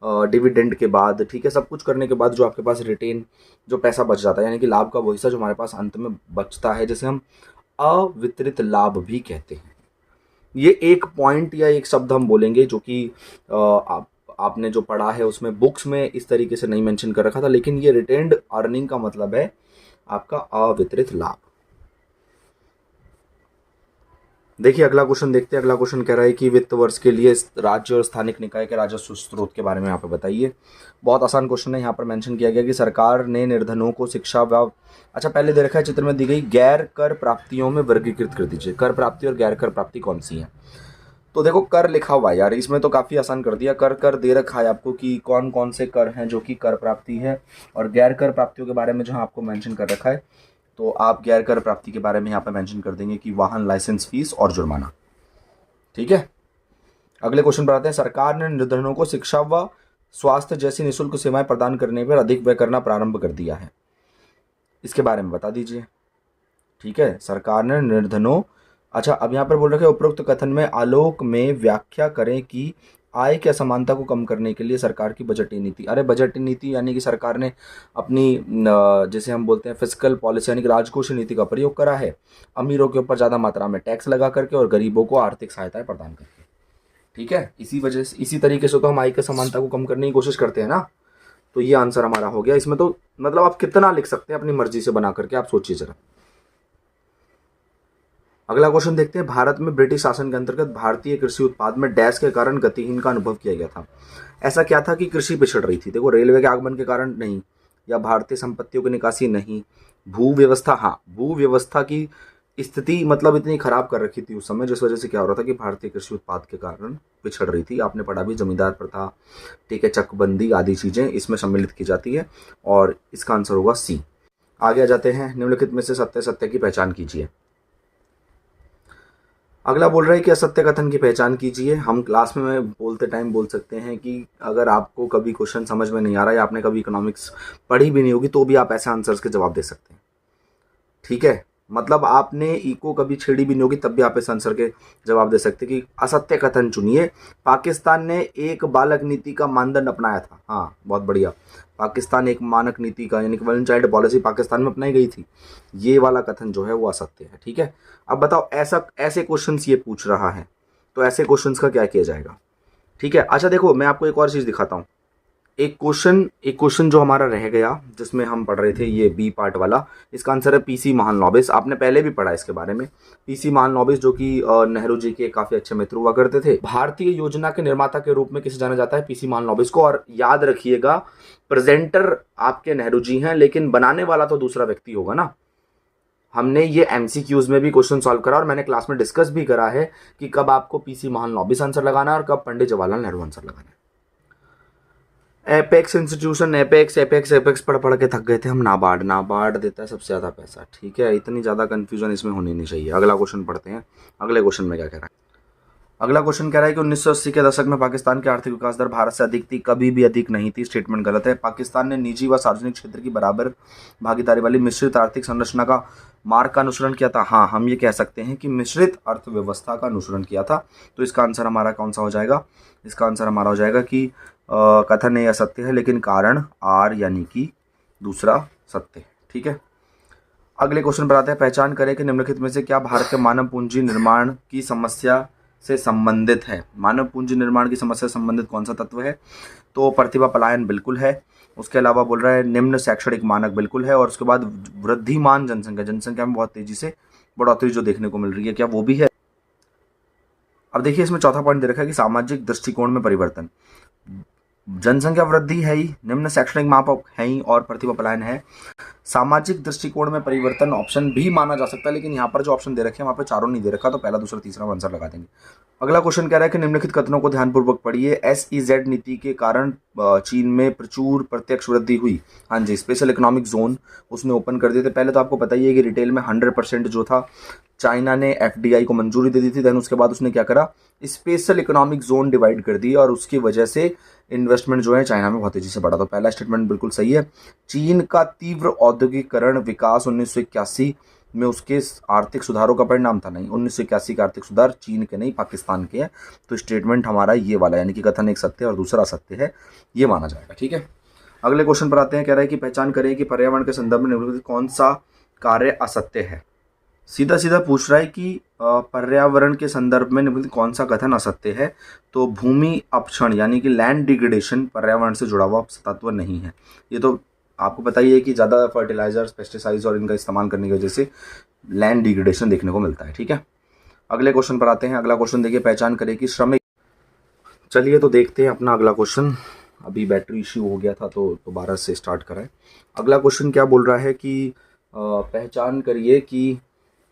डिविडेंड के बाद, ठीक है, सब कुछ करने के बाद जो आपके पास रिटेन जो पैसा बच जाता है, यानी कि लाभ का वो हिस्सा जो हमारे पास अंत में बचता है, जैसे हम अवितरित लाभ भी कहते हैं। ये एक पॉइंट या एक शब्द हम बोलेंगे जो कि आपने जो पढ़ा है उसमें बुक्स में इस तरीके से नहीं मेंशन कर रखा था, लेकिन ये रिटेन्ड अर्निंग का मतलब है आपका अवितरित लाभ। देखिए अगला क्वेश्चन देखते हैं। अगला क्वेश्चन कह रहा है कि वित्त वर्ष के लिए राज्य और स्थानिक निकाय के राजस्व स्रोत के बारे में यहाँ पे बताइए। बहुत आसान क्वेश्चन है। यहाँ पर मेंशन किया गया कि सरकार ने निर्धनों को शिक्षा व, अच्छा पहले दे रखा है चित्र में दी गई गैर कर प्राप्तियों में वर्गीकृत कर दीजिए। कर प्राप्ति और गैर कर प्राप्ति कौन सी है। तो देखो कर लिखा हुआ है यार, इसमें तो काफ़ी आसान कर दिया। कर दे रखा है आपको कि कौन कौन से कर हैं जो कि कर प्राप्ति है, और गैर कर प्राप्तियों के बारे में जहाँ आपको मेंशन कर रखा है, तो आप गैर कर प्राप्ति के बारे में यहाँ पे मेंशन कर देंगे कि वाहन लाइसेंस फीस और जुर्माना। ठीक है, अगले क्वेश्चन पर आते हैं। सरकार ने निर्धनों को शिक्षा व स्वास्थ्य जैसी निःशुल्क सेवाएं प्रदान करने पर अधिक व्यय करना प्रारंभ कर दिया है, इसके बारे में बता दीजिए। ठीक है, सरकार ने निर्धनों, अच्छा अब यहाँ पर बोल रखे उपरोक्त कथन में आलोक में व्याख्या करें कि आय की असमानता को कम करने के लिए सरकार की बजटीय नीति। अरे बजटीय नीति यानी कि सरकार ने अपनी जैसे हम बोलते हैं फिस्कल पॉलिसी यानी कि राजकोषीय नीति का प्रयोग करा है, अमीरों के ऊपर ज़्यादा मात्रा में टैक्स लगा करके और गरीबों को आर्थिक सहायताएं प्रदान करके। ठीक है, इसी वजह से, इसी तरीके से तो हम आय की असमानता को कम करने की कोशिश करते हैं ना। तो ये आंसर हमारा हो गया। इसमें तो मतलब आप कितना लिख सकते हैं अपनी मर्जी से बना करके, आप सोचिए जरा। अगला क्वेश्चन देखते हैं। भारत में ब्रिटिश शासन के अंतर्गत भारतीय कृषि उत्पाद में डैश के कारण गतिहीन का अनुभव किया गया था। ऐसा क्या था कि कृषि पिछड़ रही थी। देखो रेलवे के आगमन के कारण नहीं, या भारतीय संपत्तियों की निकासी नहीं, भू व्यवस्था, हाँ भू व्यवस्था की स्थिति मतलब इतनी खराब कर रखी थी उस समय, जिस वजह से क्या हो रहा था कि भारतीय कृषि उत्पाद के कारण पिछड़ रही थी। आपने पढ़ा भी जमींदार प्रथा, ठीक है, चकबंदी आदि चीजें इसमें सम्मिलित की जाती है, और इसका आंसर होगा सी। आगे आ जाते हैं। निम्नलिखित में से सत्य सत्य की पहचान कीजिए। अगला बोल रहा है कि असत्य कथन की पहचान कीजिए। हम क्लास में बोलते टाइम बोल सकते हैं कि अगर आपको कभी क्वेश्चन समझ में नहीं आ रहा है, आपने कभी इकोनॉमिक्स पढ़ी भी नहीं होगी, तो भी आप ऐसे आंसर्स के जवाब दे सकते हैं। ठीक है, मतलब आपने इको कभी छेड़ी भी नहीं होगी तब भी आप इस आंसर के जवाब दे सकते हैं कि असत्य कथन चुनिए। पाकिस्तान ने एक बालक नीति का मानदंड अपनाया था। हाँ बहुत बढ़िया, पाकिस्तान एक मानक नीति का यानी कि वन चाइल्ड पॉलिसी पाकिस्तान में अपनाई गई थी, ये वाला कथन जो है वो असत्य है। ठीक है, अब बताओ ऐसा ऐसे क्वेश्चंस ये पूछ रहा है, तो ऐसे क्वेश्चंस का क्या किया जाएगा। ठीक है, अच्छा देखो मैं आपको एक और चीज़ दिखाता हूँ। एक क्वेश्चन जो हमारा रह गया जिसमें हम पढ़ रहे थे, ये बी पार्ट वाला, इसका आंसर है पीसी महालनोबिस। आपने पहले भी पढ़ा इसके बारे में। पीसी महालनोबिस जो कि नेहरू जी के काफी अच्छे मित्र हुआ करते थे। भारतीय योजना के निर्माता के रूप में किसे जाना जाता है, पीसी महालनोबिस को। और याद रखिएगा प्रेजेंटर आपके नेहरू जी हैं, लेकिन बनाने वाला तो दूसरा व्यक्ति होगा ना। हमने ये एमसीक्यूज में भी क्वेश्चन सॉल्व करा और मैंने क्लास में डिस्कस भी करा है कि कब आपको पीसी महालनोबिस आंसर लगाना है और कब पंडित जवाहरलाल नेहरू आंसर लगाना है। Apex institution, apex apex apex पढ़ पढ़ के थक गए थे हम। नाबार्ड देता है सबसे ज़्यादा पैसा। ठीक है, इतनी ज़्यादा कंफ्यूजन इसमें होनी नहीं चाहिए। अगला क्वेश्चन पढ़ते हैं। अगले क्वेश्चन में क्या कह रहा है। अगला क्वेश्चन कह रहा है कि 1980 के दशक में पाकिस्तान की आर्थिक विकास दर भारत से अधिक थी, कभी भी अधिक नहीं थी। स्टेटमेंट गलत है। पाकिस्तान ने निजी व सार्वजनिक क्षेत्र की बराबर भागीदारी वाली मिश्रित आर्थिक संरचना का मार्ग का अनुसरण किया था। हाँ, हम ये कह सकते हैं कि मिश्रित अर्थव्यवस्था का अनुसरण किया था। तो इसका आंसर हमारा कौन सा हो जाएगा, इसका आंसर हमारा हो जाएगा कि कथन ये असत्य है, लेकिन कारण आर यानी कि दूसरा सत्य। ठीक है, अगले क्वेश्चन पर आते हैं, पहचान करें कि निम्नलिखित में से क्या भारत के मानव पूंजी निर्माण की समस्या से संबंधित है। मानव पूंजी निर्माण की समस्या से संबंधित कौन सा तत्व है? तो प्रतिभा पलायन बिल्कुल है, उसके अलावा बोल रहा है निम्न शैक्षणिक मानक बिल्कुल है, और उसके बाद वृद्धिमान जनसंख्या, जनसंख्या में बहुत तेजी से बढ़ोतरी जो देखने को मिल रही है, क्या वो भी है? अब देखिए इसमें चौथा पॉइंट दे रखा है कि सामाजिक दृष्टिकोण में परिवर्तन। जनसंख्या वृद्धि है ही, निम्न शैक्षणिक मापक है ही, और प्रतिभा पलायन है। सामाजिक दृष्टिकोण में परिवर्तन ऑप्शन भी माना जा सकता है, लेकिन यहाँ पर जो ऑप्शन दे रखे हैं वहाँ पर चारों नहीं दे रखा, तो पहला दूसरा तीसरा आंसर लगा देंगे। अगला क्वेश्चन कह रहा है कि निम्नलिखित कथनों को ध्यानपूर्वक पढ़िए। SEZ नीति के कारण चीन में प्रचुर प्रत्यक्ष वृद्धि हुई। हाँ जी, स्पेशल इकोनॉमिक जोन उसने ओपन कर दिए थे। पहले तो आपको पता ही है कि रिटेल में 100% जो था चाइना ने FDI को मंजूरी दे दी थी, देन उसके बाद उसने क्या करा, स्पेशल इकोनॉमिक जोन डिवाइड कर दी, और उसकी वजह से इन्वेस्टमेंट जो है चाइना में बहुत तेजी से बढ़ा। तो पहला स्टेटमेंट बिल्कुल सही है। चीन का तीव्र औद्योगिकरण विकास 1981 में उसके आर्थिक सुधारों का परिणाम था। नहीं, 1981 का आर्थिक सुधार चीन के नहीं पाकिस्तान के हैं। तो स्टेटमेंट हमारा ये वाला, यानी कि कथन एक सत्य और दूसरा असत्य है, ये माना जाएगा। ठीक है, अगले क्वेश्चन पर आते हैं। कह रहा है कि पहचान करें कि पर्यावरण के संदर्भ में निम्नलिखित कौन सा कार्य असत्य है। सीधा सीधा पूछ रहा है कि पर्यावरण के संदर्भ में निम्नलिखित कौन सा कथन असत्य है। तो भूमि अपक्षण यानी कि लैंड डिग्रेडेशन पर्यावरण से जुड़ा हुआ तत्व नहीं है। ये तो आपको पता ही है कि ज़्यादा फर्टिलाइजर्स, पेस्टिसाइड्स और इनका इस्तेमाल करने की वजह से लैंड डिग्रेडेशन देखने को मिलता है। ठीक है, अगले क्वेश्चन पर आते हैं। अगला क्वेश्चन देखिए, पहचान करें कि श्रमिक। चलिए तो देखते हैं अपना अगला क्वेश्चन। अभी बैटरी इश्यू हो गया था तो दोबारा से स्टार्ट कराएं। अगला क्वेश्चन क्या बोल रहा है कि पहचान करिए कि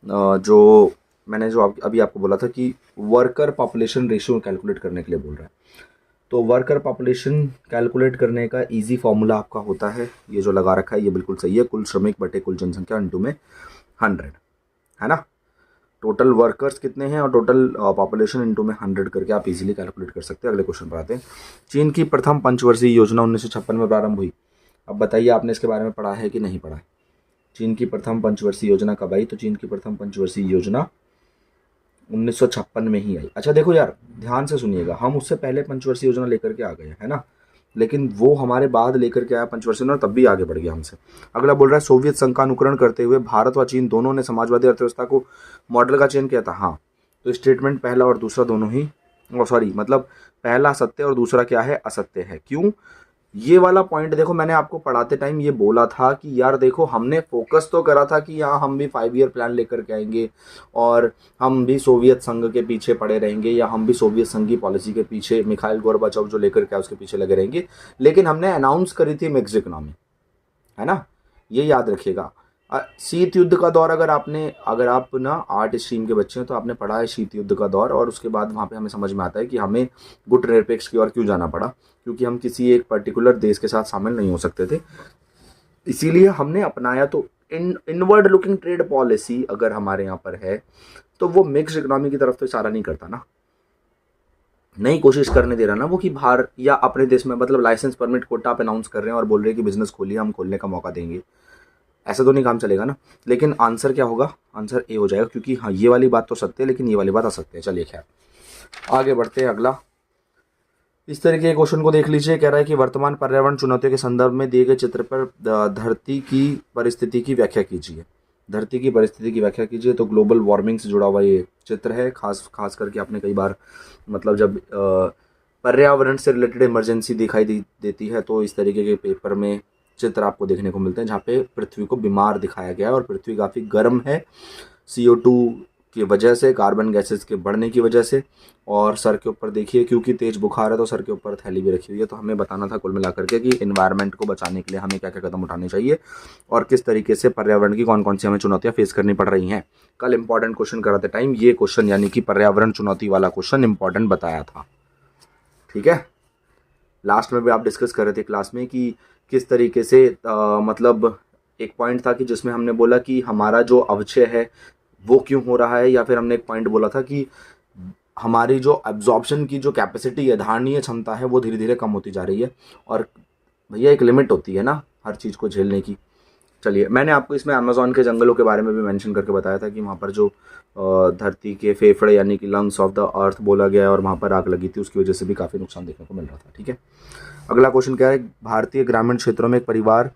जो मैंने जो अभी आपको बोला था कि वर्कर पॉपुलेशन रेशियो कैलकुलेट करने के लिए बोल रहा है। तो वर्कर पॉपुलेशन कैलकुलेट करने का इजी फॉर्मूला आपका होता है, ये जो लगा रखा है ये बिल्कुल सही है, कुल श्रमिक बटे कुल जनसंख्या इंटू में 100, है ना। टोटल वर्कर्स कितने हैं और टोटल पॉपुलेशन इंटू में 100 करके आप इजीली कैलकुलेट कर सकते हैं। अगले क्वेश्चन पर आते हैं। चीन की प्रथम पंचवर्षीय योजना 1956 में प्रारंभ हुई। अब बताइए आपने इसके बारे में पढ़ा है कि नहीं पढ़ा है। चीन की प्रथम पंचवर्षीय योजना कब आई? तो चीन की प्रथम पंचवर्षीय योजना 1956 में ही आई। अच्छा देखो यार, ध्यान से सुनिएगा, हम उससे पहले पंचवर्षीय योजना लेकर के आ गए, है ना, लेकिन वो हमारे बाद लेकर के आया पंचवर्षीय योजना, तब भी आगे बढ़ गया हमसे। अगला बोल रहा है, सोवियत संघ का अनुकरण करते हुए भारत व चीन दोनों ने समाजवादी अर्थव्यवस्था को मॉडल का चयन किया था। हाँ, तो स्टेटमेंट पहला और दूसरा दोनों ही, मतलब पहला सत्य और दूसरा क्या है, असत्य है। क्यों? ये वाला पॉइंट देखो, मैंने आपको पढ़ाते टाइम ये बोला था कि यार देखो, हमने फोकस तो करा था कि यहाँ हम भी 5 ईयर प्लान लेकर के आएंगे और हम भी सोवियत संघ के पीछे पड़े रहेंगे, या हम भी सोवियत संघ की पॉलिसी के पीछे, मिखाइल गोर्बाचोव जो लेकर के आए उसके पीछे लगे रहेंगे। लेकिन हमने अनाउंस करी थी मिक्स्ड इकोनॉमी, है ना, ये याद रखिएगा। शीत युद्ध का दौर, अगर आप ना आर्ट स्ट्रीम के बच्चे हैं तो आपने पढ़ा है शीत युद्ध का दौर, और उसके बाद वहाँ पे हमें समझ में आता है कि हमें गुट निरपेक्ष की ओर क्यों जाना पड़ा, क्योंकि हम किसी एक पर्टिकुलर देश के साथ शामिल नहीं हो सकते थे। इसीलिए हमने अपनाया तो इनवर्ड लुकिंग ट्रेड पॉलिसी अगर हमारे यहाँ पर है तो वो मिक्स्ड इकोनॉमी की तरफ तो इशारा नहीं करता ना, नहीं कोशिश करने दे रहा ना वो कि बाहर या अपने देश में, मतलब लाइसेंस परमिट कोटा आप अनाउंस कर रहे हैं और बोल रहे हैं कि बिजनेस खोलिए, हम खोलने का मौका देंगे, ऐसा तो नहीं काम चलेगा ना। लेकिन आंसर क्या होगा? आंसर ए हो जाएगा, क्योंकि हाँ ये वाली बात तो सत्य है लेकिन ये वाली बात असत्य है। चलिए खैर आगे बढ़ते हैं। अगला इस तरीके के क्वेश्चन को देख लीजिए। कह रहा है कि वर्तमान पर्यावरण चुनौतियों के संदर्भ में दिए गए चित्र पर धरती की परिस्थिति की व्याख्या कीजिए। धरती की परिस्थिति की व्याख्या कीजिए। तो ग्लोबल वार्मिंग से जुड़ा हुआ ये चित्र है। खास करके आपने कई बार, मतलब जब पर्यावरण से रिलेटेड इमरजेंसी दिखाई देती है तो इस तरीके के पेपर में चित्र आपको देखने को मिलते हैं जहाँ पे पृथ्वी को बीमार दिखाया गया है और पृथ्वी काफ़ी गर्म है CO2 की वजह से, कार्बन गैसेस के बढ़ने की वजह से। और सर के ऊपर देखिए, क्योंकि तेज बुखार है तो सर के ऊपर थैली भी रखी हुई है। तो हमें बताना था कुल मिलाकर के कि इन्वायरमेंट को बचाने के लिए हमें क्या क्या कदम उठाने चाहिए और किस तरीके से पर्यावरण की कौन कौन सी हमें चुनौतियाँ फेस करनी पड़ रही हैं। कल इंपॉर्टेंट क्वेश्चन कराते टाइम ये क्वेश्चन, यानी कि पर्यावरण चुनौती वाला क्वेश्चन इंपॉर्टेंट बताया था। ठीक है, लास्ट में भी आप डिस्कस कर रहे थे क्लास में कि किस तरीके से मतलब एक पॉइंट था कि जिसमें हमने बोला कि हमारा जो अवक्षय है वो क्यों हो रहा है, या फिर हमने एक पॉइंट बोला था कि हमारी जो एब्जॉर्प्शन की जो कैपेसिटी है, धारणीय क्षमता है, वो धीरे धीरे कम होती जा रही है। और भैया एक लिमिट होती है ना हर चीज़ को झेलने की। चलिए, मैंने आपको इसमें अमेज़ॉन के जंगलों के बारे में भी मेंशन करके बताया था कि वहाँ पर जो धरती के फेफड़े यानी कि लंग्स ऑफ द अर्थ बोला गया है और वहाँ पर आग लगी थी, उसकी वजह से भी काफ़ी नुकसान देखने को मिल रहा था। ठीक है, अगला क्वेश्चन क्या है? भारतीय ग्रामीण क्षेत्रों में एक परिवार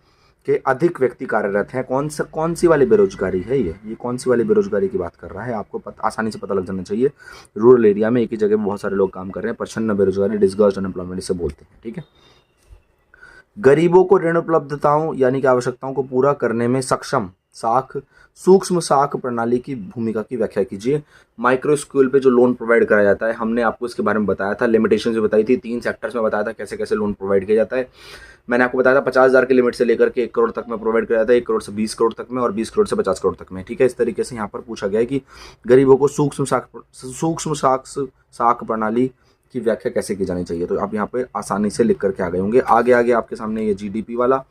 के अधिक व्यक्ति कार्यरत हैं। कौन सी वाली बेरोजगारी है ये कौन सी वाली बेरोजगारी की बात कर रहा है, आपको आसानी से पता लग जाना चाहिए। रूरल एरिया में एक ही जगह में बहुत सारे लोग काम कर रहे हैं, प्रछन्न बेरोजगारी, डिस्गर्स्ड अनएम्प्लॉयमेंट इसे बोलते हैं। ठीक है, गरीबों को ऋण उपलब्धताओं यानी कि आवश्यकताओं को पूरा करने में सक्षम सूक्ष्म साख प्रणाली की भूमिका की व्याख्या कीजिए। माइक्रो स्कूल पे जो लोन प्रोवाइड कराया जाता है, हमने आपको इसके बारे में बताया था, लिमिटेशंस भी बताई थी, 3 सेक्टर्स में बताया था कैसे कैसे लोन प्रोवाइड किया जाता है। मैंने आपको बताया था 50,000 की लिमिट से लेकर के 1 करोड़ तक में प्रोवाइड कराया था, 1 करोड़ से 20 करोड़ तक में और 20 करोड़ से 50 करोड़ तक में। ठीक है, इस तरीके से यहाँ पर पूछा गया है कि गरीबों को सूक्ष्म साख प्रणाली की व्याख्या कैसे की जानी चाहिए। तो आप यहाँ पे आसानी से लिख करके आ गए होंगे। आगे आपके सामने ये जीडीपी वाला,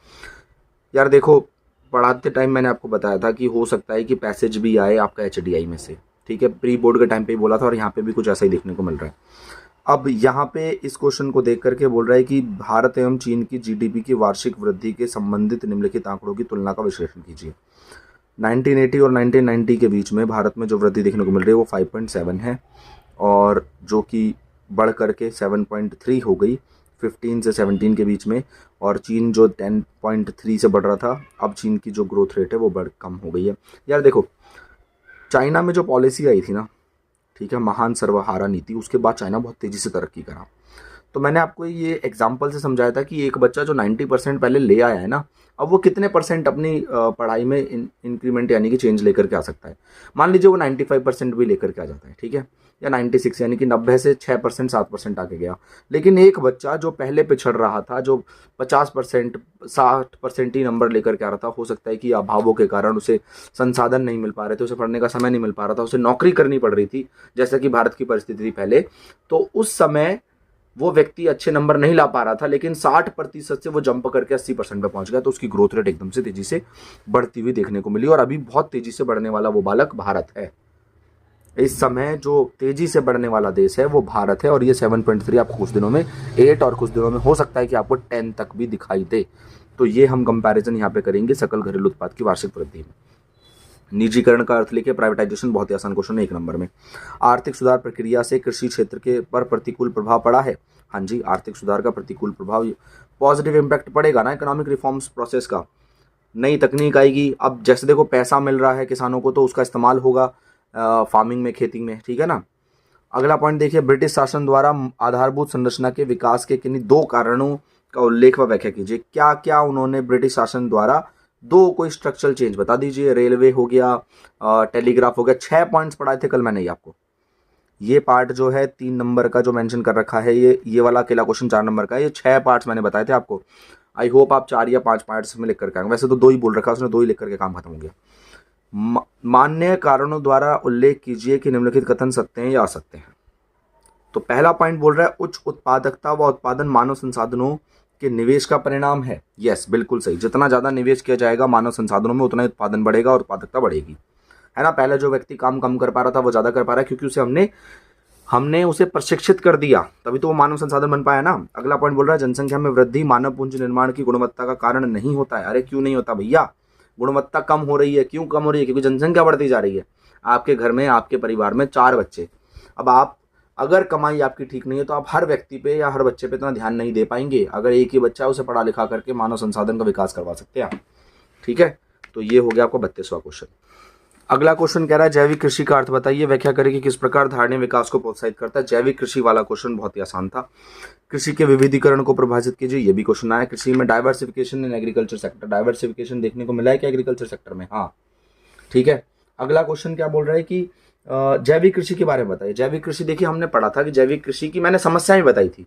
यार देखो पढ़ाते टाइम मैंने आपको बताया था कि हो सकता है कि पैसेज भी आए आपका एचडीआई में से। ठीक है, प्री बोर्ड के टाइम पे ही बोला था और यहाँ पे भी कुछ ऐसा ही देखने को मिल रहा है। अब यहाँ पे इस क्वेश्चन को देख करके बोल रहा है कि भारत एवं चीन की जीडीपी की वार्षिक वृद्धि के संबंधित निम्नलिखित आंकड़ों की तुलना का विश्लेषण कीजिए। 1980 और 1990 के बीच में भारत में जो वृद्धि देखने को मिल रही है वो 5.7 है और जो कि बढ़ करके 7.3 हो गई 15 से 17 के बीच में, और चीन जो 10.3 से बढ़ रहा था, अब चीन की जो ग्रोथ रेट है वो बढ़ कम हो गई है। यार देखो चाइना में जो पॉलिसी आई थी ना, ठीक है, महान सर्वहारा नीति, उसके बाद चाइना बहुत तेज़ी से तरक्की करा। तो मैंने आपको ये एग्जाम्पल से समझाया था कि एक बच्चा जो 90% पहले ले आया है ना, अब वो कितने परसेंट अपनी पढ़ाई में इंक्रीमेंट यानी कि चेंज लेकर के आ सकता है। मान लीजिए वो 95% भी लेकर के आ जाता है, ठीक है, या 96 यानी कि 90 से 6% 7% आके गया। लेकिन एक बच्चा जो पहले पिछड़ रहा था, जो 50% 60% ही नंबर लेकर के आ रहा था, हो सकता है कि अभावों के कारण उसे संसाधन नहीं मिल पा रहे थे, उसे पढ़ने का समय नहीं मिल पा रहा था, उसे नौकरी करनी पड़ रही थी, जैसा कि भारत की परिस्थिति थी पहले, तो उस समय वो व्यक्ति अच्छे नंबर नहीं ला पा रहा था, लेकिन 60% से वो जंप करके 80% पे पहुंच गया। तो उसकी ग्रोथ रेट एकदम से तेजी से बढ़ती हुई देखने को मिली और अभी बहुत तेजी से बढ़ने वाला वो बालक भारत है। इस समय जो तेजी से बढ़ने वाला देश है वो भारत है और ये 7.3 आपको कुछ दिनों में 8 और कुछ दिनों में हो सकता है कि आपको 10 तक भी दिखाई दे। तो ये हम कंपैरिजन यहाँ पे करेंगे सकल घरेलू उत्पाद की वार्षिक वृद्धि में। निजीकरण का अर्थ लिखे, प्राइवेटाइजेशन, बहुत ही आसान क्वेश्चन है 1 नंबर में। आर्थिक सुधार प्रक्रिया से कृषि क्षेत्र के पर प्रतिकूल प्रभाव पड़ा है। हाँ जी, आर्थिक सुधार का प्रतिकूल प्रभाव, पॉजिटिव इम्पैक्ट पड़ेगा ना इकोनॉमिक रिफॉर्म्स प्रोसेस का। नई तकनीक आएगी, अब जैसे देखो पैसा मिल रहा है किसानों को तो उसका इस्तेमाल होगा फार्मिंग में, खेती में, ठीक है ना। अगला पॉइंट देखिए, ब्रिटिश शासन द्वारा आधारभूत संरचना के विकास के किन्हीं 2 कारणों का उल्लेख व व्याख्या कीजिए। क्या क्या उन्होंने ब्रिटिश शासन द्वारा 2 कोई स्ट्रक्चरल चेंज बता दीजिए। रेलवे हो गया, टेलीग्राफ हो गया, 6 पॉइंट्स पढ़ाए थे कल मैंने ही आपको। ये पार्ट जो है 3 नंबर का जो मेंशन कर रखा है, ये वाला अकेला क्वेश्चन 4 नंबर का है। ये 6 पार्ट्स मैंने बताए थे आपको। आई होप आप 4 या 5 पार्ट्स में लिख करके आएंगे। वैसे तो 2 ही बोल रखा है उसने, 2 ही लिख करके काम खत्म हो गया। मान्य कारणों द्वारा उल्लेख कीजिए कि निम्नलिखित कथन सत्य हैं या असत्य हैं। तो पहला पॉइंट बोल रहा है उच्च उत्पादकता व उत्पादन मानव संसाधनों के निवेश का परिणाम है। यस, बिल्कुल सही। जितना ज़्यादा निवेश किया जाएगा मानव संसाधनों में उतना ही उत्पादन बढ़ेगा और उत्पादकता बढ़ेगी, है ना। पहले जो व्यक्ति काम कम कर पा रहा था वो ज़्यादा कर पा रहा है क्योंकि उसे हमने उसे प्रशिक्षित कर दिया, तभी तो वो मानव संसाधन बन पाया ना। अगला पॉइंट बोल रहा है जनसंख्या में वृद्धि मानव पूंजी निर्माण की गुणवत्ता का कारण नहीं होता है। अरे क्यों नहीं होता भैया, गुणवत्ता कम हो रही है। क्यों कम हो रही है? क्योंकि जनसंख्या बढ़ती जा रही है। आपके घर में, आपके परिवार में 4 बच्चे, अब आप अगर कमाई आपकी ठीक नहीं है तो आप हर व्यक्ति पे या हर बच्चे पे इतना ध्यान नहीं दे पाएंगे। अगर एक ही बच्चा है उसे पढ़ा लिखा करके मानव संसाधन का विकास करवा सकते हैं आप, ठीक है। तो ये हो गया आपका 32वां क्वेश्चन। अगला क्वेश्चन कह रहा है जैविक कृषि का अर्थ बताइए, व्याख्या करें कि किस प्रकार धारणीय विकास को प्रोत्साहित करता है। जैविक कृषि वाला क्वेश्चन बहुत ही आसान था। कृषि के विविधीकरण को परिभाषित कीजिए, ये भी क्वेश्चन आया। कृषि में diversification in agriculture sector, diversification देखने को मिला है क्या एग्रीकल्चर सेक्टर में? हाँ, ठीक है। अगला क्वेश्चन क्या बोल रहा है कि जैविक कृषि के बारे में बताइए। जैविक कृषि देखिए हमने पढ़ा था कि जैविक कृषि की मैंने समस्याएं बताई थी।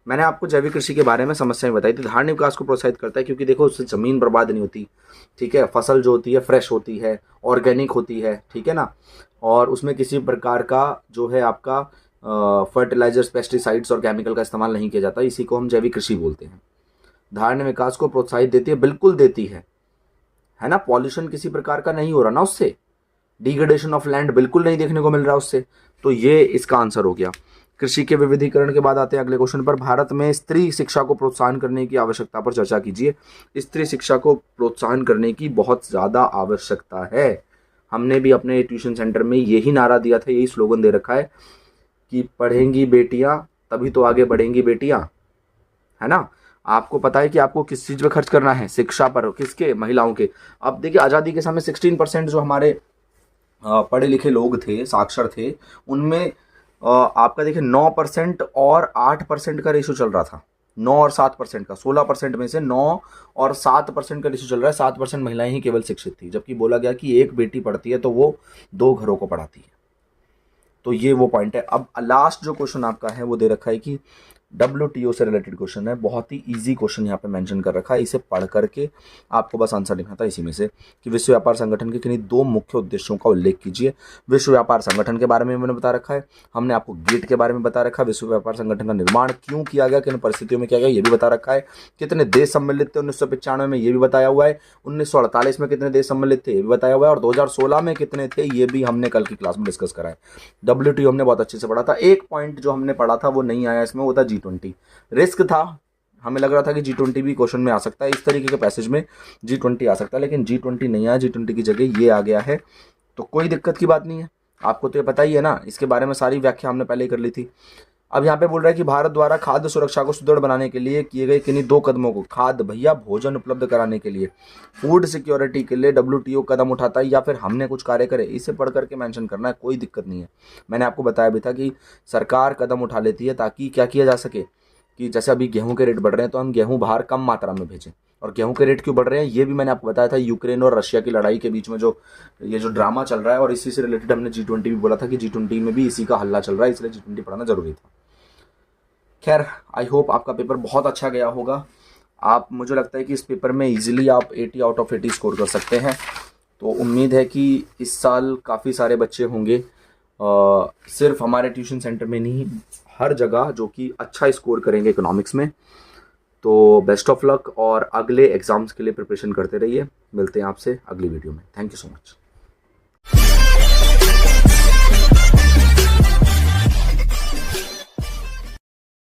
मैंने आपको जैविक कृषि के बारे में समस्याएं बताई थी। धारणीय विकास को प्रोत्साहित करता है क्योंकि देखो उससे जमीन बर्बाद नहीं होती, ठीक है। फसल जो होती है फ्रेश होती है, ऑर्गेनिक होती है, ठीक है ना। और उसमें किसी प्रकार का जो है आपका फर्टिलाइजर्स, पेस्टिसाइड्स और केमिकल का इस्तेमाल नहीं किया जाता। इसी को हम जैविक कृषि बोलते हैं। धारणीय विकास को प्रोत्साहित देती है, बिल्कुल देती है ना। पॉल्यूशन किसी प्रकार का नहीं हो रहा ना उससे, डिग्रेडेशन ऑफ लैंड बिल्कुल नहीं देखने को मिल रहा उससे। तो ये इसका आंसर हो गया। कृषि के विविधीकरण के बाद आते हैं अगले क्वेश्चन पर। भारत में स्त्री शिक्षा को प्रोत्साहन करने की आवश्यकता पर चर्चा कीजिए। स्त्री शिक्षा को प्रोत्साहन करने की बहुत ज़्यादा आवश्यकता है। हमने भी अपने ट्यूशन सेंटर में यही नारा दिया था, यही स्लोगन दे रखा है कि पढ़ेंगी बेटियां तभी तो आगे बढ़ेंगी बेटियां, है ना। आपको पता है कि आपको किस चीज़ पे खर्च करना है, शिक्षा पर, किसके, महिलाओं के। अब देखिए आज़ादी के समय 16% जो हमारे पढ़े लिखे लोग थे, साक्षर थे, उनमें आपका देखिए 9% और 8% का रेशो चल रहा था। 9 और 7% का, 16% में से 9 और 7% का रेशो चल रहा है। 7% महिलाएं ही केवल शिक्षित थी, जबकि बोला गया कि एक बेटी पढ़ती है तो वो 2 घरों को पढ़ाती है। तो ये वो पॉइंट है। अब लास्ट जो क्वेश्चन आपका है वो दे रखा है कि WTO से रिलेटेड क्वेश्चन है, बहुत ही इजी क्वेश्चन यहाँ पे मेंशन कर रखा है। इसे पढ़ करके आपको बस आंसर लिखना था इसी में से कि विश्व व्यापार संगठन के किन्हीं 2 मुख्य उद्देश्यों का उल्लेख कीजिए। विश्व व्यापार संगठन के बारे में मैंने बता रखा है, हमने आपको गेट के बारे में बता रखा है, विश्व व्यापार संगठन का निर्माण क्यों किया गया, किन परिस्थितियों में किया गया ये भी बता रखा है, कितने देश सम्मिलित थे 1995 में ये भी बताया हुआ है, 1948 में कितने देश सम्मिलित थे ये भी बताया हुआ है, और 2016 में कितने थे ये भी हमने कल की क्लास में डिस्कस करा है। WTO हमने बहुत अच्छे से पढ़ा था। एक पॉइंट जो हमने पढ़ा था वो नहीं आया इसमें, वो था G20। रिस्क था, हमें लग रहा था कि G20 भी क्वेश्चन में आ सकता है, इस तरीके के पैसेज में G20 आ सकता है, लेकिन G20 नहीं आया। G20 की जगह ये आ गया है, तो कोई दिक्कत की बात नहीं है। आपको तो ये पता ही है ना, इसके बारे में सारी व्याख्या हमने पहले ही कर ली थी। अब यहाँ पे बोल रहा है कि भारत द्वारा खाद्य सुरक्षा को सुदृढ़ बनाने के लिए किए गए किन्हीं 2 कदमों को, खाद्य भैया भोजन उपलब्ध कराने के लिए, फूड सिक्योरिटी के लिए WTO कदम उठाता है या फिर हमने कुछ कार्य करे, इसे पढ़ करके मेंशन करना है, कोई दिक्कत नहीं है। मैंने आपको बताया भी था कि सरकार कदम उठा लेती है ताकि क्या किया जा सके, कि जैसे अभी गेहूं के रेट बढ़ रहे हैं तो हम गेहूं बाहर कम मात्रा में भेजें। और गेहूं के रेट क्यों बढ़ रहे हैं ये भी मैंने आपको बताया था, यूक्रेन और रशिया की लड़ाई के बीच में जो ये जो ड्रामा चल रहा है, और इसी से रिलेटेड हमने G20 भी बोला था कि G20 में भी इसी का हल्ला चल रहा है, इसलिए G20 पढ़ना जरूरी था। खैर आई होप आपका पेपर बहुत अच्छा गया होगा। आप, मुझे लगता है कि इस पेपर में इजीली आप 80 आउट ऑफ 80 स्कोर कर सकते हैं। तो उम्मीद है कि इस साल काफ़ी सारे बच्चे होंगे, सिर्फ हमारे ट्यूशन सेंटर में नहीं, हर जगह, जो कि अच्छा स्कोर करेंगे इकोनॉमिक्स में। तो बेस्ट ऑफ लक, और अगले एग्ज़ाम्स के लिए प्रिपरेशन करते रहिए। मिलते हैं आपसे अगली वीडियो में। Thank you so much.